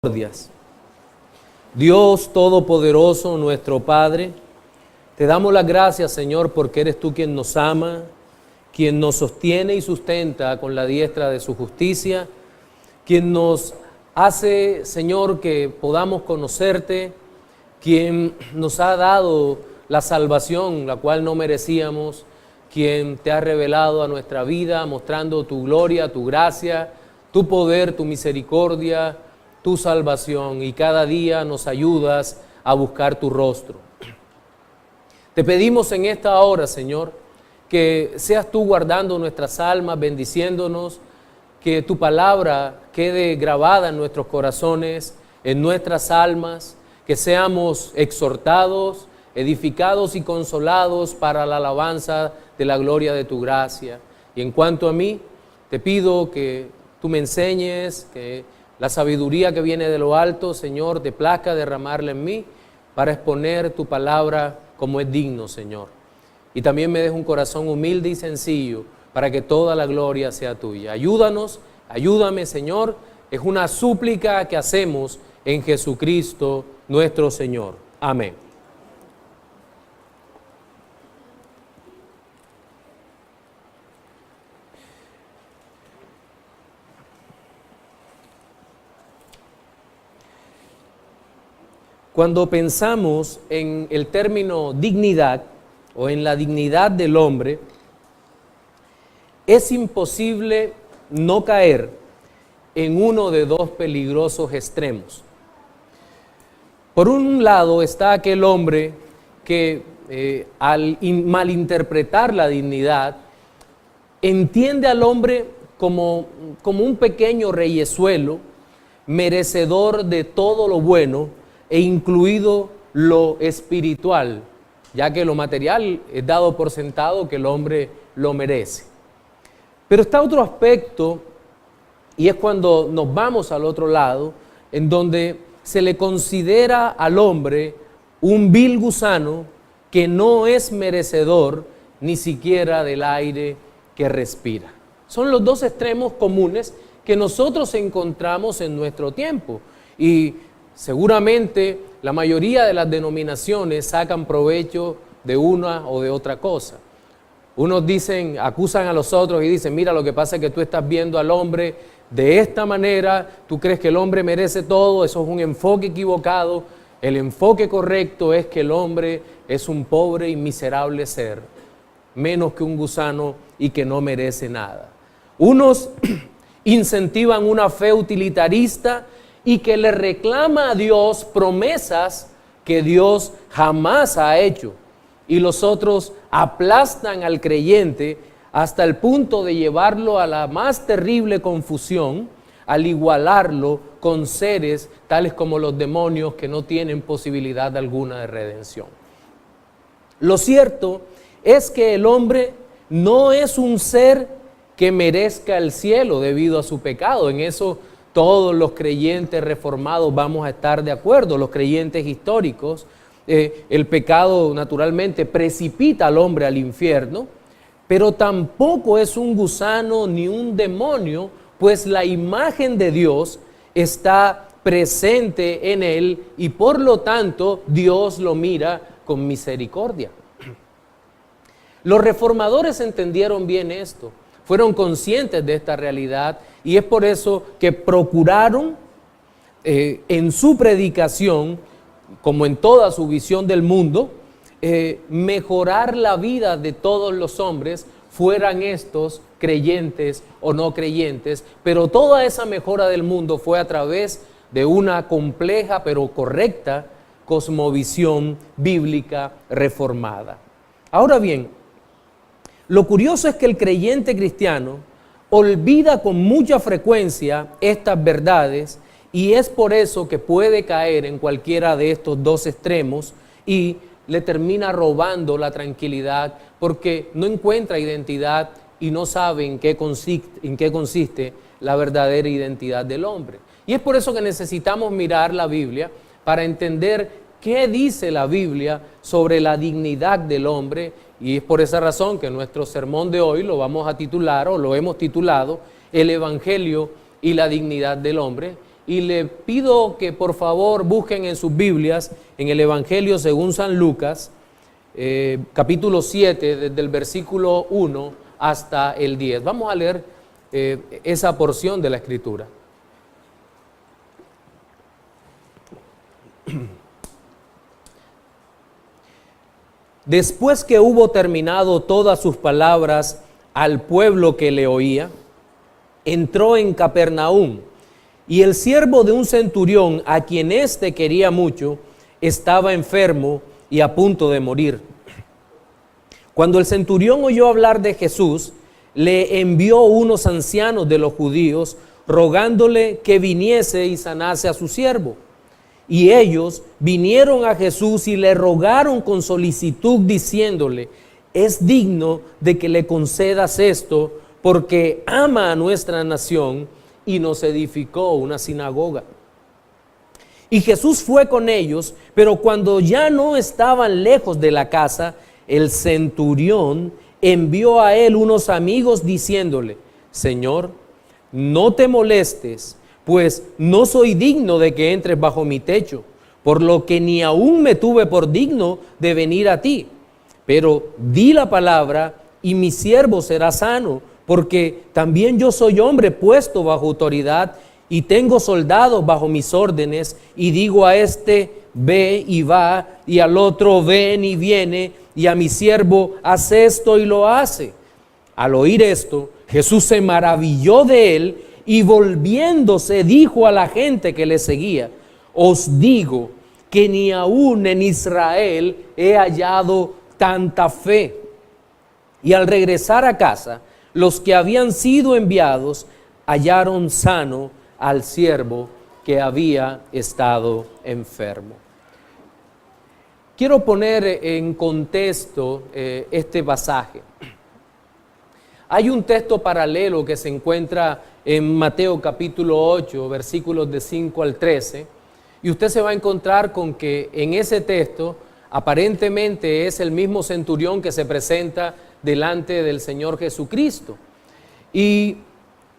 misericordias. Dios Todopoderoso, nuestro Padre, te damos las gracias, Señor, porque eres tú quien nos ama, quien nos sostiene y sustenta con la diestra de su justicia, quien nos hace, Señor, que podamos conocerte, quien nos ha dado la salvación, la cual no merecíamos, quien te ha revelado a nuestra vida, mostrando tu gloria, tu gracia, tu poder, tu misericordia, tu salvación, y cada día nos ayudas a buscar tu rostro. Te pedimos en esta hora, Señor, que seas tú guardando nuestras almas, bendiciéndonos, que tu palabra quede grabada en nuestros corazones, en nuestras almas, que seamos exhortados, edificados y consolados para la alabanza de la gloria de tu gracia. Y en cuanto a mí, te pido que tú me enseñes, que la sabiduría que viene de lo alto, Señor, te plazca derramarla en mí para exponer tu palabra como es digno, Señor. Y también me des un corazón humilde y sencillo para que toda la gloria sea tuya. Ayúdanos, ayúdame, Señor. Es una súplica que hacemos en Jesucristo nuestro Señor. Amén. Cuando pensamos en el término dignidad o en la dignidad del hombre, es imposible no caer en uno de dos peligrosos extremos. Por un lado está aquel hombre que al malinterpretar la dignidad, entiende al hombre como un pequeño reyezuelo, merecedor de todo lo bueno, e incluido lo espiritual, ya que lo material es dado por sentado que el hombre lo merece. Pero está otro aspecto, y es cuando nos vamos al otro lado, en donde se le considera al hombre un vil gusano que no es merecedor ni siquiera del aire que respira. Son los dos extremos comunes que nosotros encontramos en nuestro tiempo, y seguramente la mayoría de las denominaciones sacan provecho de una o de otra cosa. Unos dicen, acusan a los otros y dicen, mira, lo que pasa es que tú estás viendo al hombre de esta manera, tú crees que el hombre merece todo, eso es un enfoque equivocado. El enfoque correcto es que el hombre es un pobre y miserable ser, menos que un gusano y que no merece nada. Unos incentivan una fe utilitarista y que le reclama a Dios promesas que Dios jamás ha hecho. Y los otros aplastan al creyente hasta el punto de llevarlo a la más terrible confusión, al igualarlo con seres tales como los demonios que no tienen posibilidad alguna de redención. Lo cierto es que el hombre no es un ser que merezca el cielo debido a su pecado. En eso todos los creyentes reformados vamos a estar de acuerdo, los creyentes históricos. El pecado naturalmente precipita al hombre al infierno, pero tampoco es un gusano ni un demonio, pues la imagen de Dios está presente en él y por lo tanto Dios lo mira con misericordia. Los reformadores entendieron bien esto, fueron conscientes de esta realidad, y es por eso que procuraron en su predicación, como en toda su visión del mundo, mejorar la vida de todos los hombres, fueran estos creyentes o no creyentes, pero toda esa mejora del mundo fue a través de una compleja pero correcta cosmovisión bíblica reformada. Ahora bien, lo curioso es que el creyente cristiano olvida con mucha frecuencia estas verdades, y es por eso que puede caer en cualquiera de estos dos extremos y le termina robando la tranquilidad porque no encuentra identidad y no sabe en qué consiste la verdadera identidad del hombre. Y es por eso que necesitamos mirar la Biblia para entender qué dice la Biblia sobre la dignidad del hombre. Y es por esa razón que nuestro sermón de hoy lo vamos a titular, o lo hemos titulado, El Evangelio y la dignidad del hombre. y le pido que por favor busquen en sus Biblias, en el Evangelio según San Lucas, capítulo 7, desde el versículo 1 hasta el 10. Vamos a leer esa porción de la Escritura. Después que hubo terminado todas sus palabras al pueblo que le oía, entró en Capernaum, y el siervo de un centurión, a quien éste quería mucho, estaba enfermo y a punto de morir. Cuando el centurión oyó hablar de Jesús, le envió unos ancianos de los judíos, rogándole que viniese y sanase a su siervo. Y ellos vinieron a Jesús y le rogaron con solicitud, diciéndole: es digno de que le concedas esto, porque ama a nuestra nación y nos edificó una sinagoga. Y Jesús fue con ellos, pero cuando ya no estaban lejos de la casa, el centurión envió a él unos amigos diciéndole: Señor, no te molestes, pues no soy digno de que entres bajo mi techo, por lo que ni aún me tuve por digno de venir a ti. Pero di la palabra y mi siervo será sano, porque también yo soy hombre puesto bajo autoridad y tengo soldados bajo mis órdenes, y digo a este: ve y va, y al otro: ven y viene, y a mi siervo: haz esto, y lo hace. Al oír esto, Jesús se maravilló de él, y volviéndose dijo a la gente que le seguía: os digo que ni aún en Israel he hallado tanta fe. Y al regresar a casa, los que habían sido enviados hallaron sano al siervo que había estado enfermo. Quiero poner en contexto este pasaje. Hay un texto paralelo que se encuentra en Mateo capítulo 8, versículos de 5 al 13, y usted se va a encontrar con que en ese texto aparentemente es el mismo centurión que se presenta delante del Señor Jesucristo. Y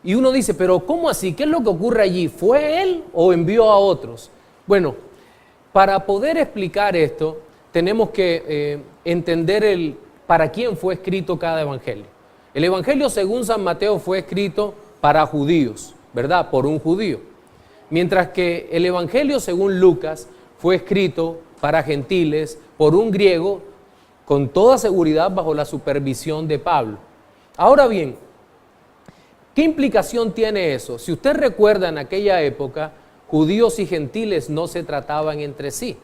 uno dice: pero ¿cómo así? ¿Qué es lo que ocurre allí? ¿Fue él o envió a otros? Bueno, para poder explicar esto, tenemos que entender para quién fue escrito cada evangelio. El evangelio según San Mateo fue escrito para judíos, ¿verdad? Por un judío. Mientras que el evangelio según Lucas fue escrito para gentiles por un griego, con toda seguridad bajo la supervisión de Pablo. Ahora bien, ¿qué implicación tiene eso? Si usted recuerda, en aquella época, judíos y gentiles no se trataban entre sí.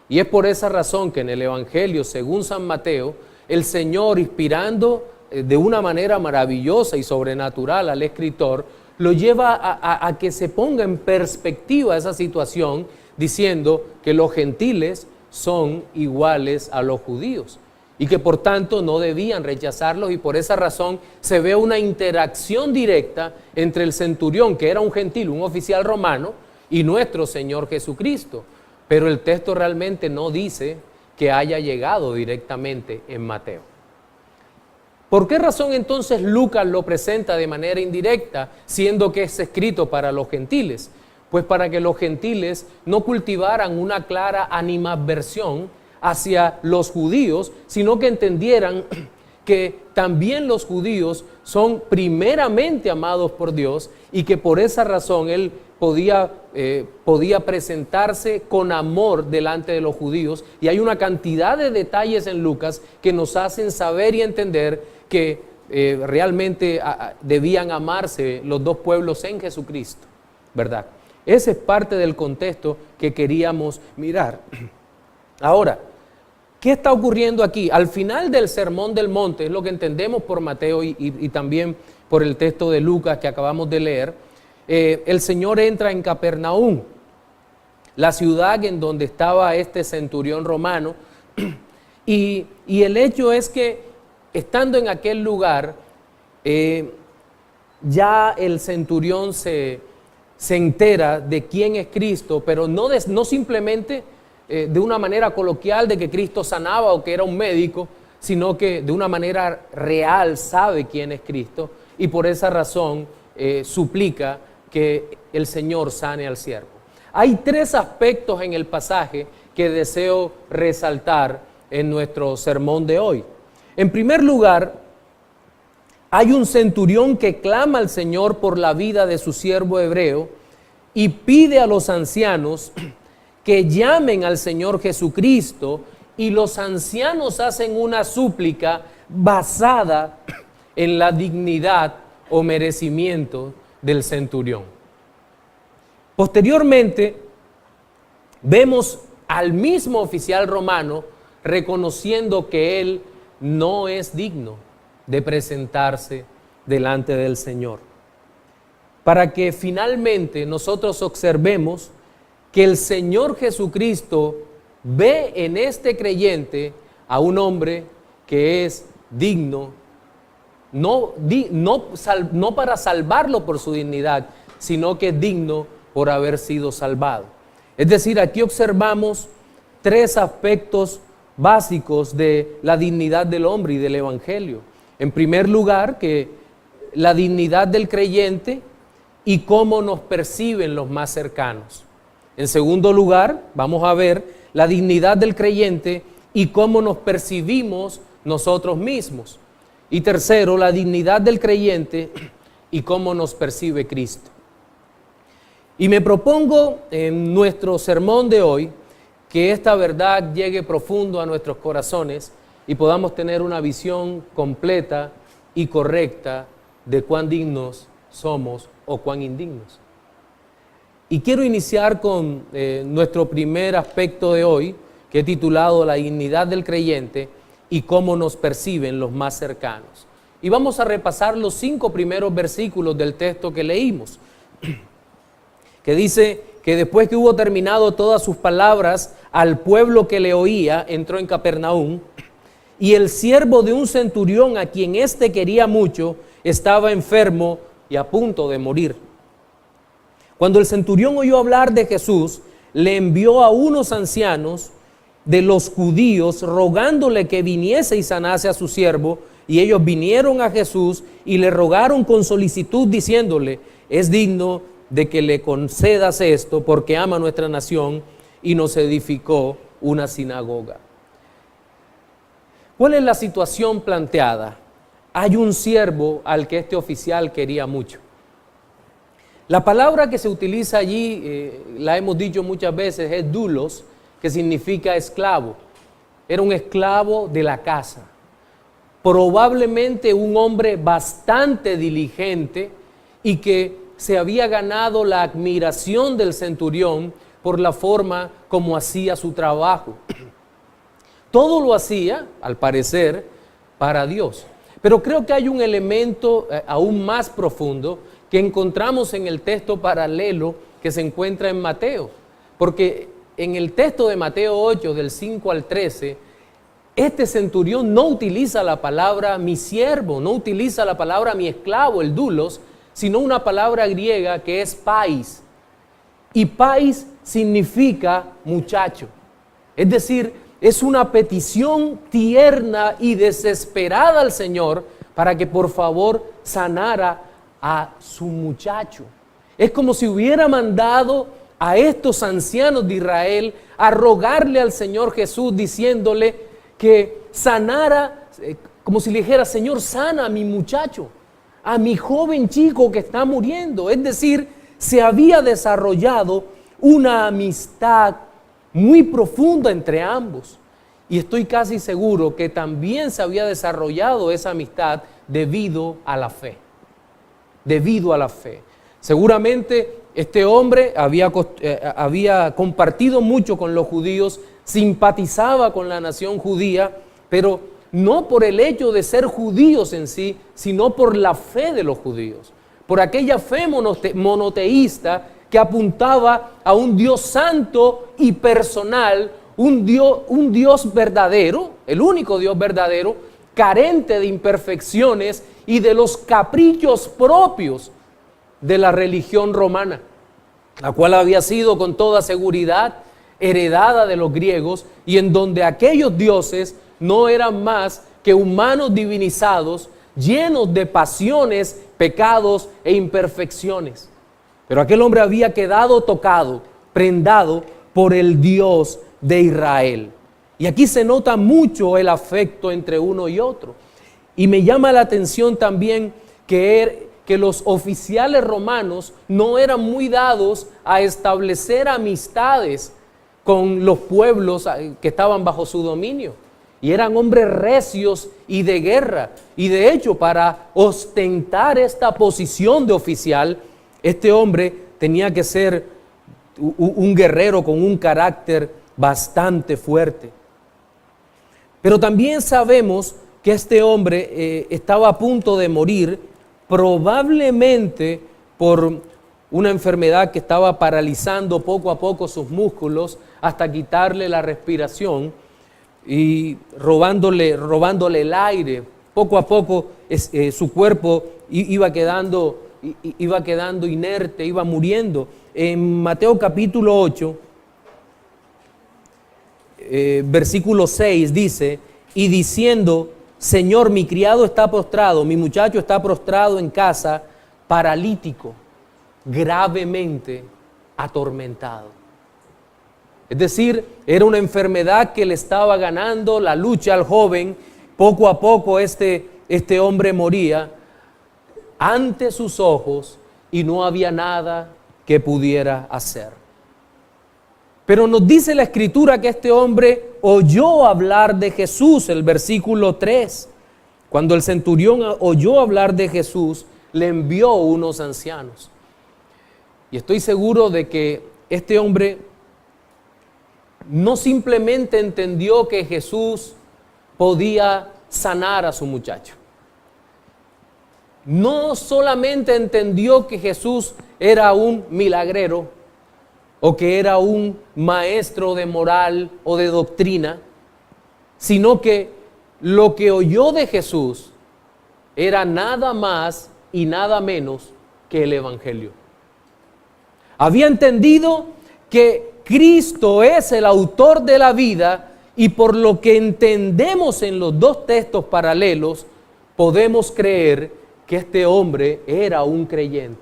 Y es por esa razón que en el evangelio según San Mateo, el Señor, inspirando de una manera maravillosa y sobrenatural al escritor, lo lleva a que se ponga en perspectiva esa situación, diciendo que los gentiles son iguales a los judíos y que por tanto no debían rechazarlos, y por esa razón se ve una interacción directa entre el centurión, que era un gentil, un oficial romano, y nuestro Señor Jesucristo. Pero el texto realmente no dice que haya llegado directamente en Mateo. ¿Por qué razón entonces Lucas lo presenta de manera indirecta, siendo que es escrito para los gentiles? Pues para que los gentiles no cultivaran una clara animadversión hacia los judíos, sino que entendieran que también los judíos son primeramente amados por Dios, y que por esa razón él podía presentarse con amor delante de los judíos. Y hay una cantidad de detalles en Lucas que nos hacen saber y entender que realmente debían amarse los dos pueblos en Jesucristo, ¿verdad? Ese es parte del contexto que queríamos mirar. Ahora, ¿qué está ocurriendo aquí? Al final del Sermón del Monte, es lo que entendemos por Mateo y también por el texto de Lucas que acabamos de leer, el Señor entra en Capernaum, la ciudad en donde estaba este centurión romano, y el hecho es que estando en aquel lugar, ya el centurión se entera de quién es Cristo, pero no simplemente de una manera coloquial de que Cristo sanaba o que era un médico, sino que de una manera real sabe quién es Cristo, y por esa razón suplica que el Señor sane al siervo. Hay tres aspectos en el pasaje que deseo resaltar en nuestro sermón de hoy. En primer lugar, hay un centurión que clama al Señor por la vida de su siervo hebreo y pide a los ancianos que llamen al Señor Jesucristo, y los ancianos hacen una súplica basada en la dignidad o merecimiento del centurión. Posteriormente, vemos al mismo oficial romano reconociendo que él no es digno de presentarse delante del Señor, para que finalmente nosotros observemos que el Señor Jesucristo ve en este creyente a un hombre que es digno, no para salvarlo por su dignidad, sino que es digno por haber sido salvado. Es decir, aquí observamos tres aspectos básicos de la dignidad del hombre y del evangelio. En primer lugar, que la dignidad del creyente y cómo nos perciben los más cercanos. En segundo lugar, vamos a ver la dignidad del creyente y cómo nos percibimos nosotros mismos. Y tercero, la dignidad del creyente y cómo nos percibe Cristo. Y me propongo en nuestro sermón de hoy que esta verdad llegue profundo a nuestros corazones y podamos tener una visión completa y correcta de cuán dignos somos o cuán indignos. Y quiero iniciar con nuestro primer aspecto de hoy, que he titulado La dignidad del creyente y cómo nos perciben los más cercanos. Y vamos a repasar los 5 primeros versículos del texto que leímos, que dice que después que hubo terminado todas sus palabras al pueblo que le oía, entró en Capernaum, y el siervo de un centurión a quien éste quería mucho estaba enfermo y a punto de morir. Cuando el centurión oyó hablar de Jesús, le envió a unos ancianos de los judíos rogándole que viniese y sanase a su siervo, y ellos vinieron a Jesús y le rogaron con solicitud diciéndole: es digno de que le concedas esto porque ama nuestra nación y nos edificó una sinagoga. ¿Cuál es la situación planteada? Hay un siervo al que este oficial quería mucho. La palabra que se utiliza allí, la hemos dicho muchas veces, es doulos, que significa esclavo. Era un esclavo de la casa. Probablemente un hombre bastante diligente y que se había ganado la admiración del centurión por la forma como hacía su trabajo. Todo lo hacía, al parecer, para Dios. Pero creo que hay un elemento aún más profundo que encontramos en el texto paralelo que se encuentra en Mateo. Porque en el texto de Mateo 8, del 5 al 13, este centurión no utiliza la palabra mi siervo, no utiliza la palabra mi esclavo, el doulos, sino una palabra griega que es pais. Y pais significa muchacho. Es decir, es una petición tierna y desesperada al Señor para que por favor sanara a su muchacho. Es como si hubiera mandado a estos ancianos de Israel a rogarle al Señor Jesús diciéndole que sanara, como si le dijera: Señor, sana a mi muchacho, a mi joven chico que está muriendo. Es decir, se había desarrollado una amistad muy profunda entre ambos. Y estoy casi seguro que también se había desarrollado esa amistad debido a la fe. Debido a la fe. Seguramente este hombre había compartido mucho con los judíos, simpatizaba con la nación judía, pero no por el hecho de ser judíos en sí, sino por la fe de los judíos, por aquella fe monoteísta que apuntaba a un Dios santo y personal, un Dios verdadero, el único Dios verdadero, carente de imperfecciones y de los caprichos propios de la religión romana, la cual había sido con toda seguridad heredada de los griegos y en donde aquellos dioses no eran más que humanos divinizados, llenos de pasiones, pecados e imperfecciones. Pero aquel hombre había quedado tocado, prendado por el Dios de Israel. Y aquí se nota mucho el afecto entre uno y otro. Y me llama la atención también que los oficiales romanos no eran muy dados a establecer amistades con los pueblos que estaban bajo su dominio. Y eran hombres recios y de guerra. Y de hecho, para ostentar esta posición de oficial, este hombre tenía que ser un guerrero con un carácter bastante fuerte. Pero también sabemos que este hombre estaba a punto de morir, probablemente por una enfermedad que estaba paralizando poco a poco sus músculos hasta quitarle la respiración y robándole el aire. Poco a poco su cuerpo iba quedando inerte, iba muriendo. En Mateo capítulo 8, versículo 6 dice: y diciendo, Señor, mi criado está postrado, mi muchacho está postrado en casa, paralítico, gravemente atormentado. Es decir, era una enfermedad que le estaba ganando la lucha al joven. Poco a poco este hombre moría ante sus ojos y no había nada que pudiera hacer. Pero nos dice la Escritura que este hombre oyó hablar de Jesús, el versículo 3. Cuando el centurión oyó hablar de Jesús, le envió unos ancianos. Y estoy seguro de que este hombre no simplemente entendió que Jesús podía sanar a su muchacho. No solamente entendió que Jesús era un milagrero o que era un maestro de moral o de doctrina, sino que lo que oyó de Jesús era nada más y nada menos que el Evangelio. Había entendido que Cristo es el autor de la vida, y por lo que entendemos en los dos textos paralelos, podemos creer que este hombre era un creyente.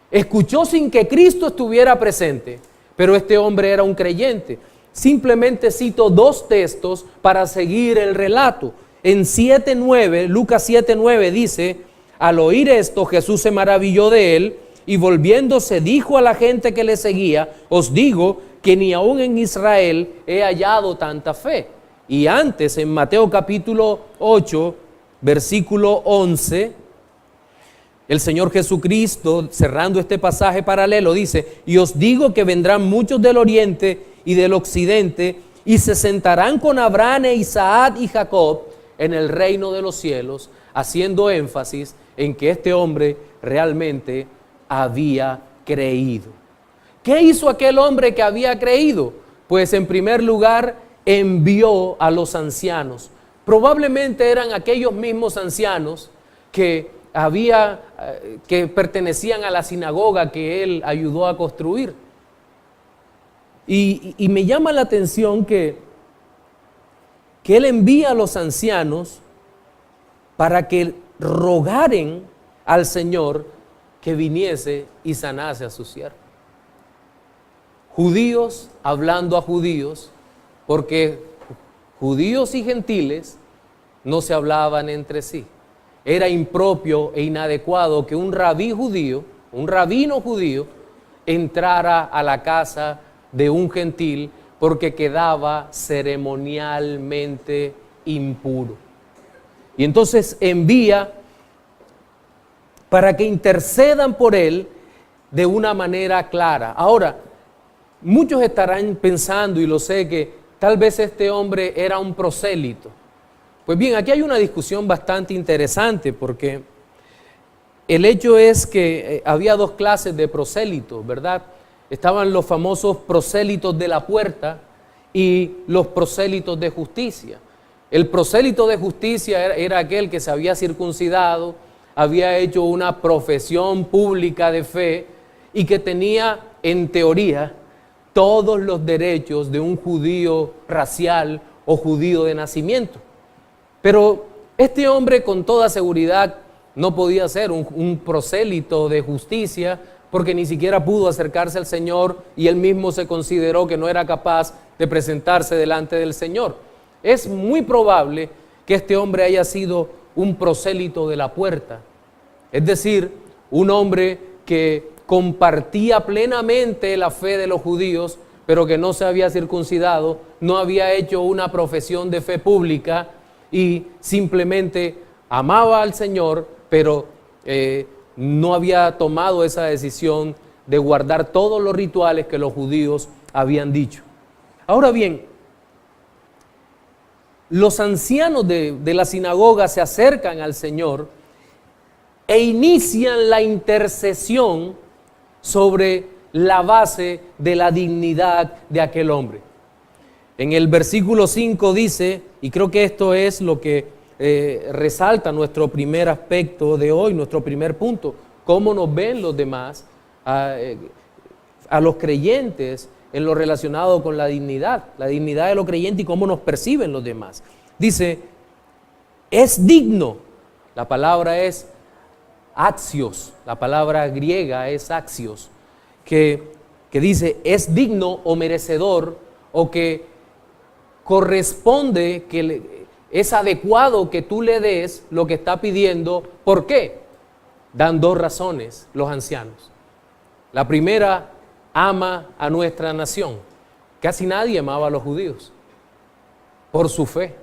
Escuchó sin que Cristo estuviera presente, pero este hombre era un creyente. Simplemente cito dos textos para seguir el relato. En 7:9, Lucas 7:9 dice: al oír esto, Jesús se maravilló de él y volviéndose dijo a la gente que le seguía: os digo que ni aún en Israel he hallado tanta fe. Y antes, en Mateo capítulo 8, versículo 11, el Señor Jesucristo, cerrando este pasaje paralelo, dice: y os digo que vendrán muchos del oriente y del occidente y se sentarán con Abraham, Isaac y Jacob en el reino de los cielos, haciendo énfasis en que este hombre realmente había creído. ¿Qué hizo aquel hombre que había creído? Pues en primer lugar envió a los ancianos. Probablemente eran aquellos mismos ancianos que pertenecían a la sinagoga que él ayudó a construir. Y me llama la atención que él envía a los ancianos para que rogaren al Señor que viniese y sanase a su siervo. Judíos hablando a judíos, porque judíos y gentiles no se hablaban entre sí. Era impropio e inadecuado que un rabino judío, entrara a la casa de un gentil porque quedaba ceremonialmente impuro. Y entonces envía para que intercedan por él de una manera clara. Ahora, muchos estarán pensando, y lo sé, que tal vez este hombre era un prosélito. Pues bien, aquí hay una discusión bastante interesante, porque el hecho es que había dos clases de prosélitos, ¿verdad? Estaban los famosos prosélitos de la puerta y los prosélitos de justicia. El prosélito de justicia era aquel que se había circuncidado, había hecho una profesión pública de fe y que tenía, en teoría, todos los derechos de un judío racial o judío de nacimiento. Pero este hombre con toda seguridad no podía ser un prosélito de justicia, porque ni siquiera pudo acercarse al Señor y él mismo se consideró que no era capaz de presentarse delante del Señor. Es muy probable que este hombre haya sido un prosélito de la puerta, es decir, un hombre que compartía plenamente la fe de los judíos, pero que no se había circuncidado, no había hecho una profesión de fe pública y simplemente amaba al Señor, pero no había tomado esa decisión de guardar todos los rituales que los judíos habían dicho. Ahora bien, los ancianos de la sinagoga se acercan al Señor e inician la intercesión sobre la base de la dignidad de aquel hombre. En el versículo 5 dice, y creo que esto es lo que resalta nuestro primer aspecto de hoy, nuestro primer punto, cómo nos ven los demás, a los creyentes, en lo relacionado con la dignidad de los creyentes y cómo nos perciben los demás. Dice, es digno, la palabra es axios, la palabra griega es axios, que dice es digno o merecedor o que corresponde, es adecuado que tú le des lo que está pidiendo. ¿Por qué? Dan dos razones los ancianos. La primera, ama a nuestra nación. Casi nadie amaba a los judíos por su fe.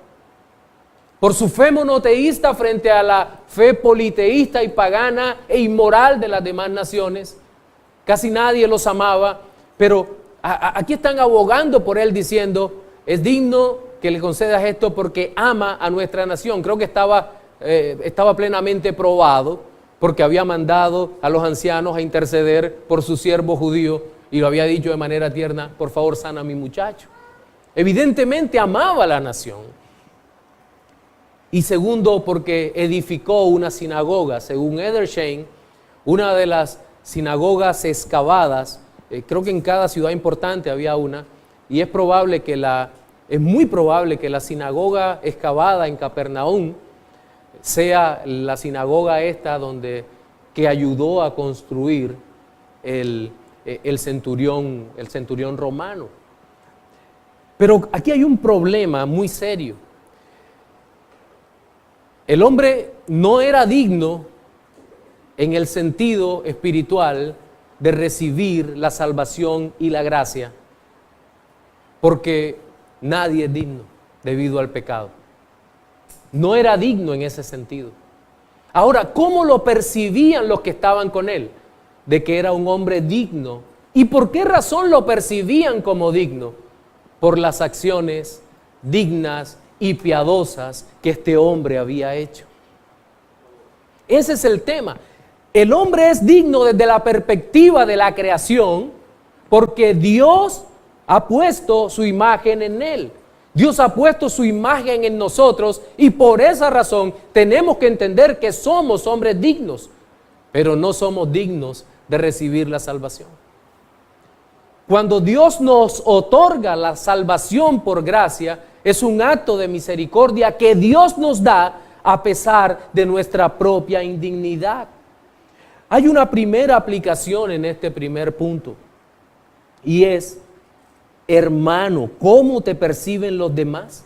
Por su fe monoteísta frente a la fe politeísta y pagana e inmoral de las demás naciones. Casi nadie los amaba, pero aquí están abogando por él diciendo, es digno que le concedas esto porque ama a nuestra nación. Creo que estaba plenamente probado porque había mandado a los ancianos a interceder por su siervo judío y lo había dicho de manera tierna, por favor sana a mi muchacho. Evidentemente amaba a la nación. Y segundo, porque edificó una sinagoga. Según Edersheim, una de las sinagogas excavadas, creo que en cada ciudad importante había una, y es muy probable que la sinagoga excavada en Capernaum sea la sinagoga esta que ayudó a construir el centurión romano. Pero aquí hay un problema muy serio. El hombre no era digno en el sentido espiritual de recibir la salvación y la gracia, porque nadie es digno debido al pecado. No era digno en ese sentido. Ahora, ¿cómo lo percibían los que estaban con él? De que era un hombre digno. ¿Y por qué razón lo percibían como digno? Por las acciones dignas y piadosas que este hombre había hecho. Ese es el tema. El hombre es digno desde la perspectiva de la creación porque Dios ha puesto su imagen en él. Dios ha puesto su imagen en nosotros y por esa razón tenemos que entender que somos hombres dignos, pero no somos dignos de recibir la salvación. Cuando Dios nos otorga la salvación por gracia, es un acto de misericordia que Dios nos da a pesar de nuestra propia indignidad. Hay una primera aplicación en este primer punto y es, hermano, ¿cómo te perciben los demás?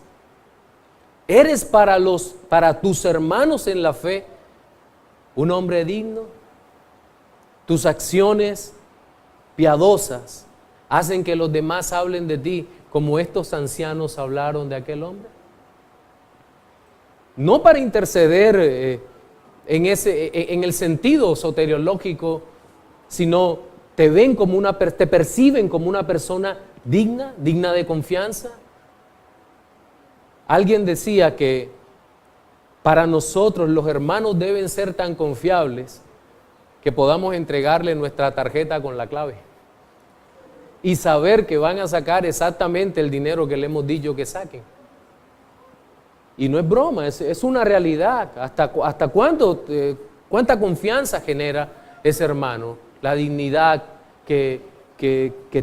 ¿Eres para tus hermanos en la fe un hombre digno? ¿Tus acciones piadosas hacen que los demás hablen de ti como estos ancianos hablaron de aquel hombre? No para interceder en el sentido soteriológico, sino te perciben como una persona digna de confianza. Alguien decía que para nosotros los hermanos deben ser tan confiables que podamos entregarle nuestra tarjeta con la clave y saber que van a sacar exactamente el dinero que le hemos dicho que saquen. Y no es broma, es una realidad. ¿Hasta cuánta confianza genera ese hermano? La dignidad que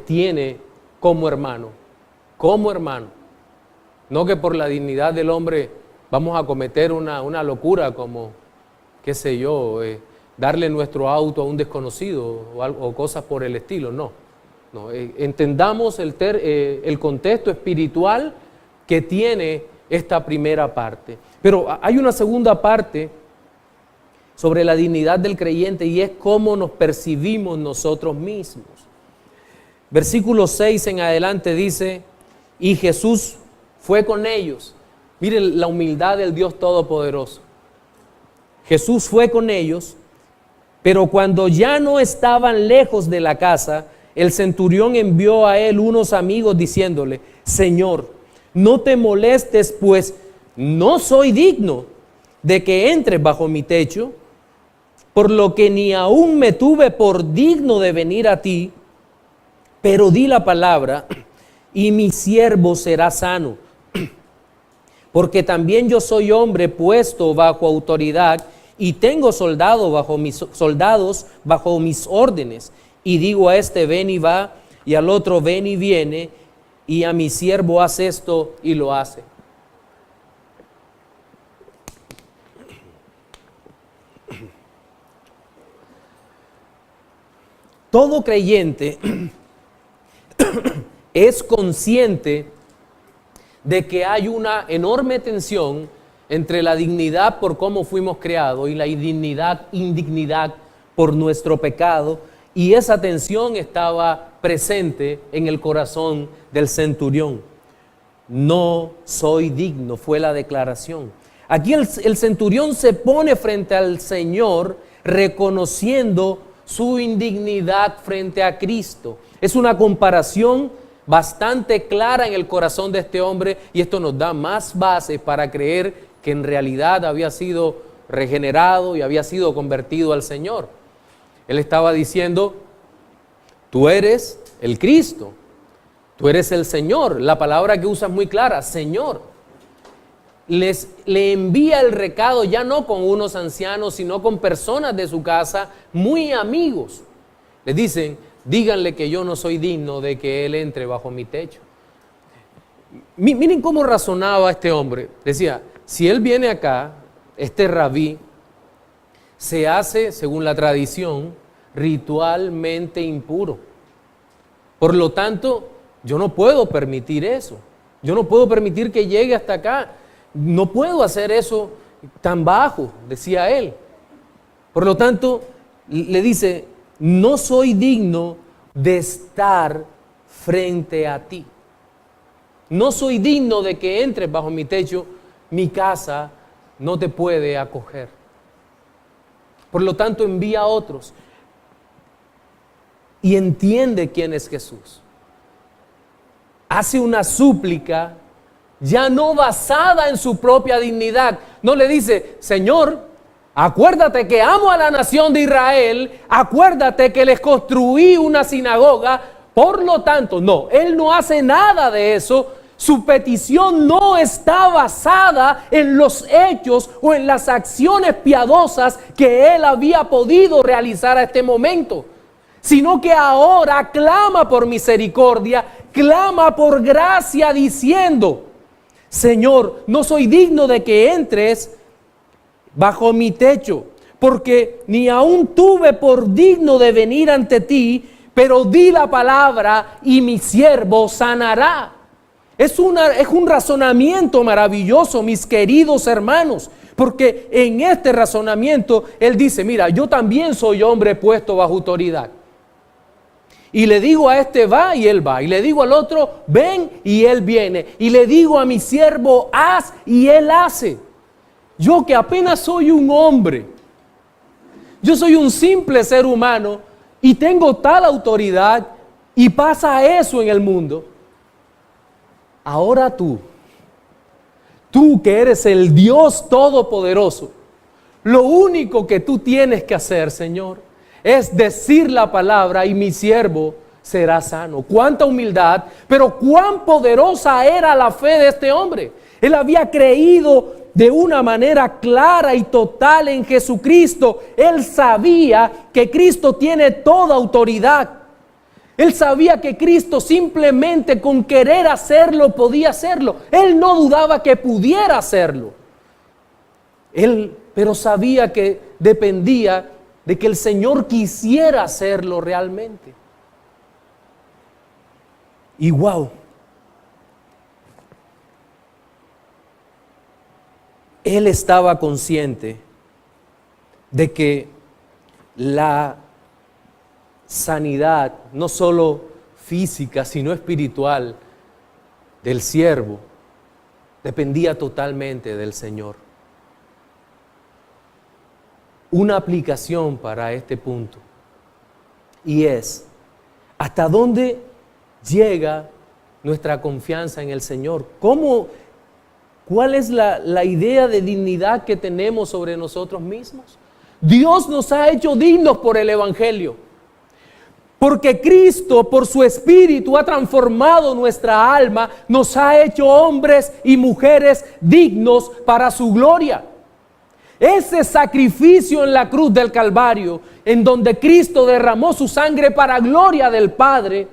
tiene como hermano. No que por la dignidad del hombre vamos a cometer una locura como, qué sé yo, darle nuestro auto a un desconocido o cosas por el estilo, no. Entendamos el contexto espiritual que tiene esta primera parte. Pero hay una segunda parte sobre la dignidad del creyente y es cómo nos percibimos nosotros mismos. Versículo 6 en adelante dice, y Jesús fue con ellos. Miren la humildad del Dios Todopoderoso. Jesús fue con ellos, pero cuando ya no estaban lejos de la casa, el centurión envió a él unos amigos diciéndole, Señor, no te molestes, pues no soy digno de que entres bajo mi techo, por lo que ni aún me tuve por digno de venir a ti, pero di la palabra y mi siervo será sano. Porque también yo soy hombre puesto bajo autoridad y tengo soldados bajo mis órdenes. Y digo a este ven y va, y al otro ven y viene, y a mi siervo haz esto y lo hace. Todo creyente es consciente de que hay una enorme tensión entre la dignidad por cómo fuimos creados y la indignidad por nuestro pecado, y esa tensión estaba presente en el corazón del centurión. No soy digno, fue la declaración. Aquí el centurión se pone frente al Señor reconociendo su indignidad frente a Cristo. Es una comparación bastante clara en el corazón de este hombre y esto nos da más bases para creer que en realidad había sido regenerado y había sido convertido al Señor. Él estaba diciendo, tú eres el Cristo, tú eres el Señor. La palabra que usa es muy clara, Señor. Le envía el recado ya no con unos ancianos, sino con personas de su casa, muy amigos. Les dicen, díganle que yo no soy digno de que él entre bajo mi techo. Miren cómo razonaba este hombre. Decía, si él viene acá, este rabí, se hace, según la tradición, ritualmente impuro. Por lo tanto, yo no puedo permitir eso. Yo no puedo permitir que llegue hasta acá. No puedo hacer eso tan bajo, decía él. Por lo tanto, le dice, no soy digno de estar frente a ti. No soy digno de que entres bajo mi techo. Mi casa no te puede acoger. Por lo tanto, envía a otros. Y entiende quién es Jesús. Hace una súplica ya no basada en su propia dignidad. No le dice, Señor, acuérdate que amo a la nación de Israel, acuérdate que les construí una sinagoga, por lo tanto, no, él no hace nada de eso. Su petición no está basada en los hechos o en las acciones piadosas que él había podido realizar a este momento, sino que ahora clama por misericordia, clama por gracia diciendo, Señor, no soy digno de que entres bajo mi techo, porque ni aún tuve por digno de venir ante ti, pero di la palabra y mi siervo sanará. Es un razonamiento maravilloso, mis queridos hermanos, porque en este razonamiento él dice, mira, yo también soy hombre puesto bajo autoridad. Y le digo a este va y él va. Y le digo al otro ven y él viene. Y le digo a mi siervo haz y él hace. Yo que apenas soy un hombre. Yo soy un simple ser humano y tengo tal autoridad y pasa eso en el mundo. Ahora tú que eres el Dios Todopoderoso, lo único que tú tienes que hacer, Señor, es decir la palabra y mi siervo será sano. Cuánta humildad, pero cuán poderosa era la fe de este hombre. Él había creído de una manera clara y total en Jesucristo. Él sabía que Cristo tiene toda autoridad. Él sabía que Cristo simplemente con querer hacerlo podía hacerlo. Él no dudaba que pudiera hacerlo. Pero sabía que dependía de que el Señor quisiera hacerlo realmente. Y wow, Él estaba consciente de que la sanidad, no solo física, sino espiritual, del siervo, dependía totalmente del Señor. Una aplicación para este punto, y es, ¿hasta dónde llega nuestra confianza en el Señor? ¿Cuál es la idea de dignidad que tenemos sobre nosotros mismos? Dios nos ha hecho dignos por el Evangelio, porque Cristo, por su Espíritu, ha transformado nuestra alma, nos ha hecho hombres y mujeres dignos para su gloria. Ese sacrificio en la cruz del Calvario, en donde Cristo derramó su sangre para gloria del Padre,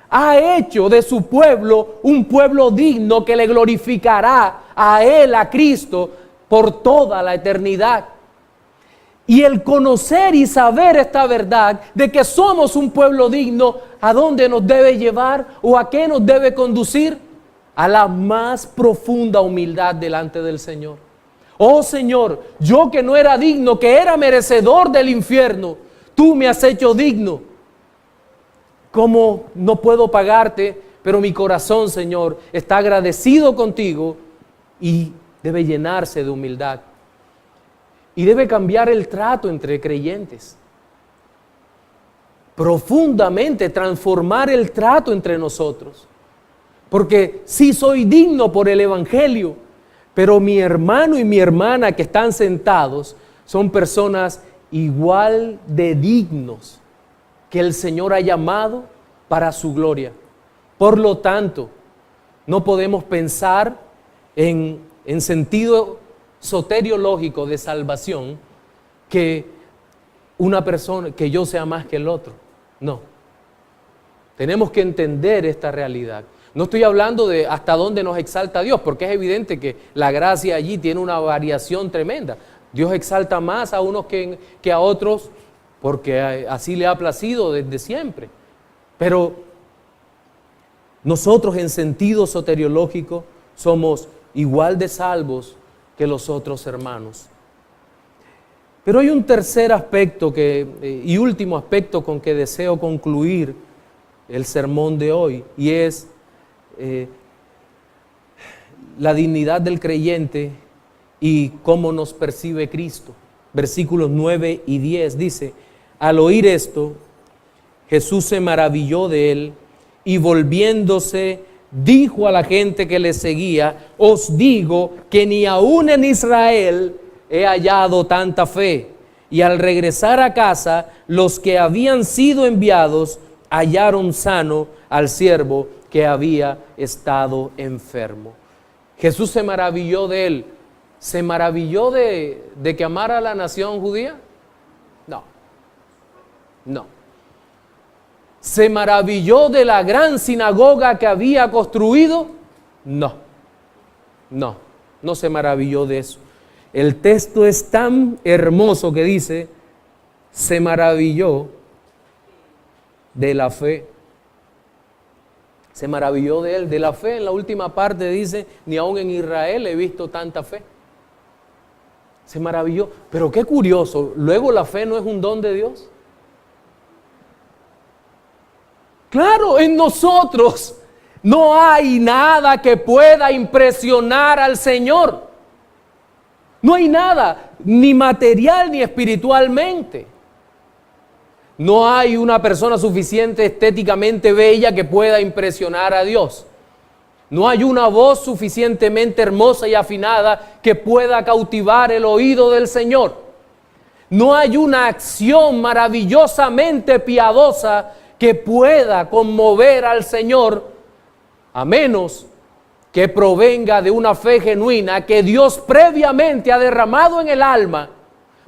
ha hecho de su pueblo un pueblo digno que le glorificará a Él, a Cristo, por toda la eternidad. Y el conocer y saber esta verdad de que somos un pueblo digno, ¿a dónde nos debe llevar o a qué nos debe conducir? A la más profunda humildad delante del Señor. Oh Señor, yo que no era digno, que era merecedor del infierno, tú me has hecho digno. ¿Cómo no puedo pagarte? Pero mi corazón, Señor, está agradecido contigo y debe llenarse de humildad. Y debe cambiar el trato entre creyentes. Profundamente transformar el trato entre nosotros. Porque sí soy digno por el Evangelio, pero mi hermano y mi hermana que están sentados son personas igual de dignos que el Señor ha llamado para su gloria. Por lo tanto, no podemos pensar en sentido soteriológico de salvación que una persona, que yo sea más que el otro. No. Tenemos que entender esta realidad. No estoy hablando de hasta dónde nos exalta Dios, porque es evidente que la gracia allí tiene una variación tremenda. Dios exalta más a unos que a otros, porque así le ha placido desde siempre. Pero nosotros en sentido soteriológico somos igual de salvos que los otros hermanos. Pero hay un tercer aspecto y último aspecto con que deseo concluir el sermón de hoy, y es la dignidad del creyente y cómo nos percibe Cristo. Versículos 9 y 10 dice: al oír esto, Jesús se maravilló de él y volviéndose dijo a la gente que le seguía: os digo que ni aún en Israel he hallado tanta fe. Y al regresar a casa, los que habían sido enviados hallaron sano al siervo que había estado enfermo. Jesús se maravilló de él. ¿Se maravilló de que amara a la nación judía? No. ¿Se maravilló de la gran sinagoga que había construido? No se maravilló de eso. El texto es tan hermoso que dice: se maravilló de la fe. Se maravilló de él, de la fe. En la última parte dice: ni aún en Israel he visto tanta fe. Se maravilló. Pero qué curioso, luego la fe no es un don de Dios. Claro, en nosotros no hay nada que pueda impresionar al Señor. No hay nada, ni material ni espiritualmente. No hay una persona suficiente estéticamente bella que pueda impresionar a Dios. No hay una voz suficientemente hermosa y afinada que pueda cautivar el oído del Señor. No hay una acción maravillosamente piadosa que pueda conmover al Señor, a menos que provenga de una fe genuina que Dios previamente ha derramado en el alma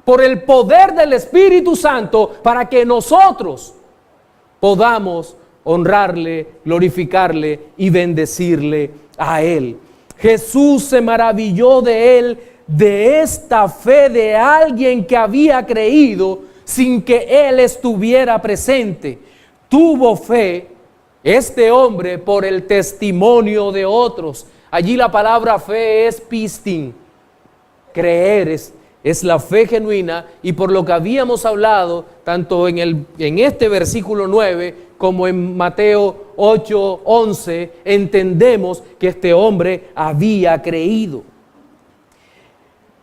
por el poder del Espíritu Santo, para que nosotros podamos honrarle, glorificarle y bendecirle a Él. Jesús se maravilló de él, de esta fe de alguien que había creído sin que él estuviera presente. Tuvo fe este hombre por el testimonio de otros. Allí la palabra fe es pistin. Creer es la fe genuina, y por lo que habíamos hablado, tanto en este versículo 9 como en Mateo 8:11, entendemos que este hombre había creído.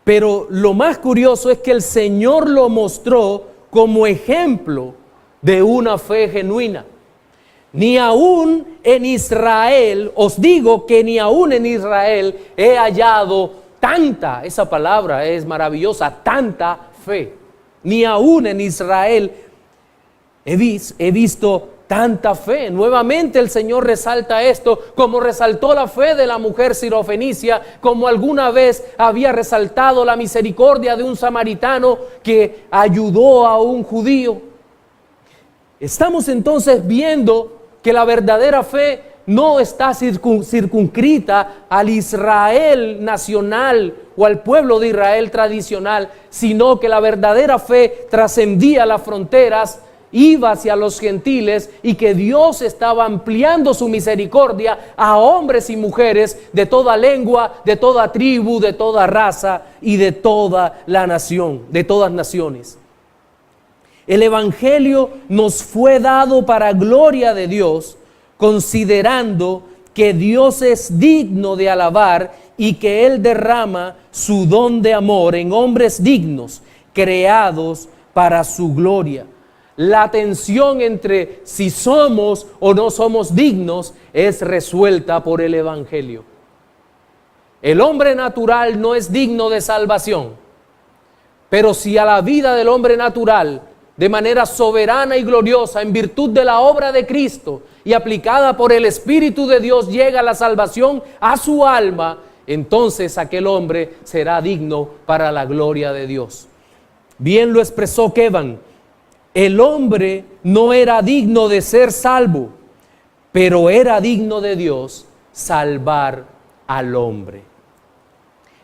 Pero lo más curioso es que el Señor lo mostró como ejemplo de una fe genuina. Ni aún en Israel, os digo que ni aún en Israel he hallado tanta, esa palabra es maravillosa, tanta fe. Ni aún en Israel he visto tanta fe. Nuevamente el Señor resalta esto, como resaltó la fe de la mujer sirofenicia, como alguna vez había resaltado la misericordia de un samaritano que ayudó a un judío. Estamos entonces viendo que la verdadera fe no está circunscrita al Israel nacional o al pueblo de Israel tradicional, sino que la verdadera fe trascendía las fronteras, iba hacia los gentiles, y que Dios estaba ampliando su misericordia a hombres y mujeres de toda lengua, de toda tribu, de toda raza y de toda la nación, de todas naciones. El Evangelio nos fue dado para gloria de Dios, considerando que Dios es digno de alabar y que Él derrama su don de amor en hombres dignos, creados para su gloria. La tensión entre si somos o no somos dignos es resuelta por el Evangelio. El hombre natural no es digno de salvación, pero si a la vida del hombre natural, de manera soberana y gloriosa, en virtud de la obra de Cristo y aplicada por el Espíritu de Dios, llega la salvación a su alma, entonces aquel hombre será digno para la gloria de Dios. Bien lo expresó Kevan: el hombre no era digno de ser salvo, pero era digno de Dios salvar al hombre.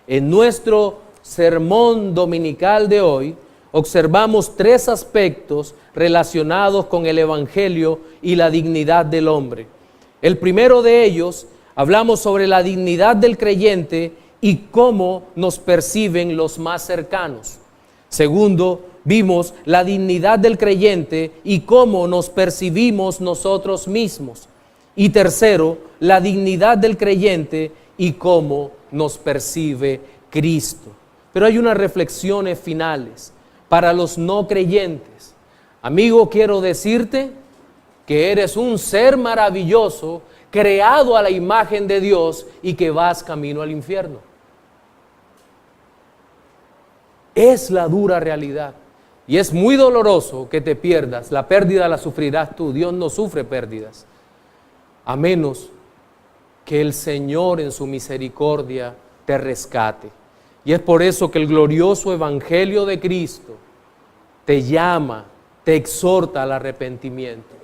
En nuestro sermón dominical de hoy, observamos tres aspectos relacionados con el Evangelio y la dignidad del hombre. El primero de ellos, hablamos sobre la dignidad del creyente y cómo nos perciben los más cercanos. Segundo, vimos la dignidad del creyente y cómo nos percibimos nosotros mismos. Y tercero, la dignidad del creyente y cómo nos percibe Cristo. Pero hay unas reflexiones finales para los no creyentes. Amigo, quiero decirte que eres un ser maravilloso, creado a la imagen de Dios, y que vas camino al infierno. Es la dura realidad. Y es muy doloroso que te pierdas. La pérdida la sufrirás tú. Dios no sufre pérdidas, a menos que el Señor en su misericordia te rescate. Y es por eso que el glorioso Evangelio de Cristo te llama, te exhorta al arrepentimiento.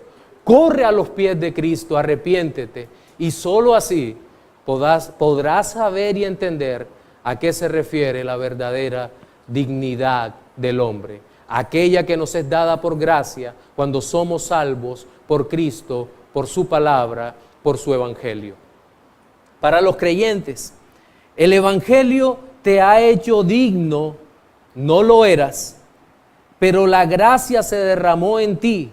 Corre a los pies de Cristo, arrepiéntete, y solo así podrás saber y entender a qué se refiere la verdadera dignidad del hombre, aquella que nos es dada por gracia cuando somos salvos por Cristo, por su palabra, por su Evangelio. Para los creyentes, el Evangelio te ha hecho digno, no lo eras, pero la gracia se derramó en ti.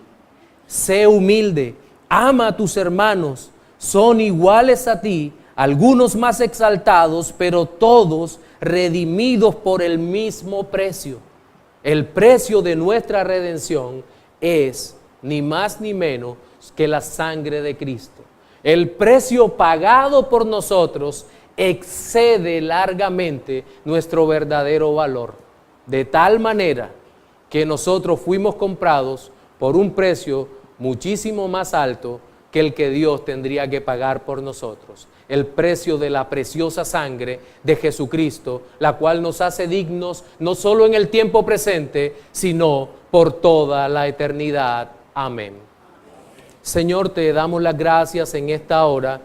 Sé humilde, ama a tus hermanos, son iguales a ti, algunos más exaltados, pero todos redimidos por el mismo precio. El precio de nuestra redención es ni más ni menos que la sangre de Cristo. El precio pagado por nosotros excede largamente nuestro verdadero valor, de tal manera que nosotros fuimos comprados por un precio muchísimo más alto que el que Dios tendría que pagar por nosotros. El precio de la preciosa sangre de Jesucristo, la cual nos hace dignos no solo en el tiempo presente, sino por toda la eternidad. Amén. Señor, te damos las gracias en esta hora